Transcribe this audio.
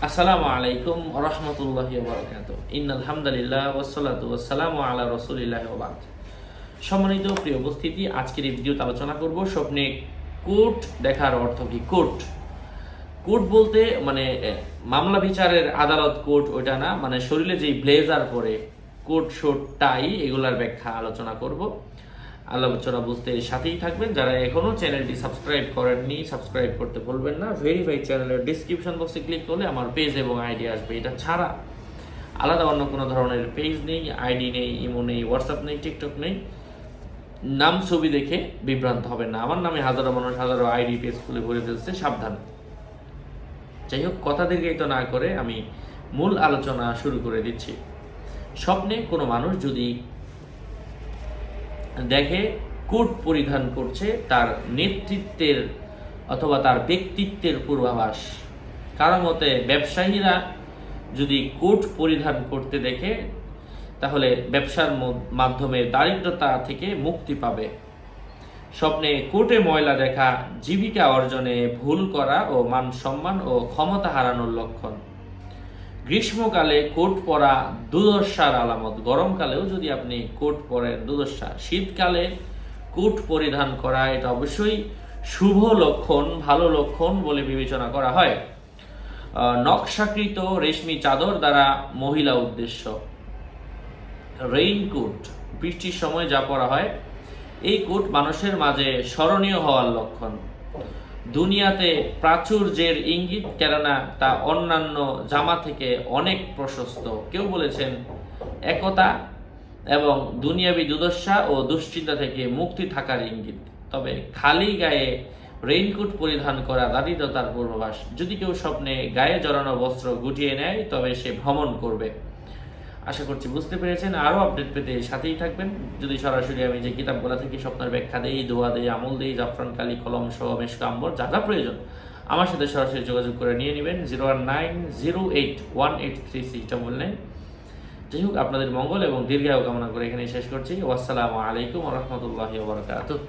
আসসালামু আলাইকুম রহমতুল্লাহি ওয়া বারাকাতুহু। ইন্নাল হামদুলিল্লাহ ওয়াসসালাতু ওয়াসসালামু আলা রাসূলিল্লাহি ওয়া বা'দ। সম্মানিত প্রিয় উপস্থিতি, আজকের এই ভিডিওতে আলোচনা করব স্বপ্নে কোর্ট দেখার অর্থ কি। কোর্ট বলতে মানে মামলা বিচারের আদালত কোর্ট ওইটা না, মানে শরীরে যেই ব্লেজার পরে কোট শোট টাই এগুলার ব্যাখ্যা আলোচনা করব। আলোচনা বুঝতে সাথেই থাকবেন। যারা এখনো চ্যানেলটি সাবস্ক্রাইব করেননি সাবস্ক্রাইব করতে ভুলবেন না। ভেরিফাই চ্যানেলের ডিসক্রিপশন বক্সে ক্লিক করলে আমার পেজ এবং আইডি আসবে। এটা ছাড়া আলাদা অন্য কোনো ধরনের পেজ নেই, আইডি নেই, ইমো নেই, হোয়াটসঅ্যাপ নেই, টিকটক নেই। নাম ছবি দেখে বিভ্রান্ত হবেন না। আমার নামে হাজারো মানুষ হাজারো আইডি পেজ খুলে ভরে ফেলছে, সাবধান। যাই হোক, কথা দীর্ঘায়িত না করে আমি মূল আলোচনা শুরু করে দিচ্ছি। স্বপ্নে কোনো মানুষ যদি দেখে কোট পরিধান করছে, তার নেতৃত্বের অথবা তার ব্যক্তিত্বের পূর্বাভাস। কারো মতে ব্যবসায়ীরা যদি কোট পরিধান করতে দেখে তাহলে ব্যবসার মাধ্যমে দারিদ্রতা থেকে মুক্তি পাবে। স্বপ্নে কোটে ময়লা দেখা জীবিকা অর্জনে ভুল করা ও মান সম্মান ও ক্ষমতা হারানোর লক্ষণ। গ্রীষ্মকালে কোট পরা দুর্দশার আলামত। গরমকালেও যদি আপনি কোট পরেন দুর্দশা। শীতকালে কোট পরিধান করা এটা অবশ্যই শুভ লক্ষণ, ভালো লক্ষণ বলে বিবেচনা করা হয়। নকশাকৃত রেশমি চাদর দ্বারা মহিলা উদ্দেশ্য। রেইনকোট বৃষ্টির সময় যা পরা হয়। এই কোট মানুষের মাঝে স্মরণীয় হওয়ার লক্ষণ। দুনিয়াতে প্রাচুর্যের ইঙ্গিত, কেননা তা অন্যান্য জামা থেকে অনেক প্রশস্ত। কেউ বলেছেন একতা এবং দুনিয়াবি দুর্দশা ও দুশ্চিন্তা থেকে মুক্তি থাকার ইঙ্গিত। তবে খালি গায়ে রেইনকোট পরিধান করা দারিদ্রতার পূর্বাভাস। যদি কেউ স্বপ্নে গায়ে জড়ানো বস্ত্র গুটিয়ে নেয় তবে সে ভ্রমণ করবে। আশা করছি বুঝতে পেরেছেন। আরও আপডেট পেতে সাথেই থাকবেন। যদি সরাসরি আমি যে কিতাবগুলো থেকে স্বপ্নের ব্যাখ্যা দেই, দোয়া দেই, আমল দেই, জাফরান কালি কলম সহ মেশকা আম্বর যা যা প্রয়োজন আমার সাথে সরাসরি যোগাযোগ করে নিয়ে নেবেন। 01908183699। যাই হোক, আপনাদের মঙ্গল এবং দীর্ঘায়ু কামনা করে এখানে শেষ করছি। ওয়াসসালামু আলাইকুম ওয়া রাহমাতুল্লাহি ওয়া বারাকাতুহু।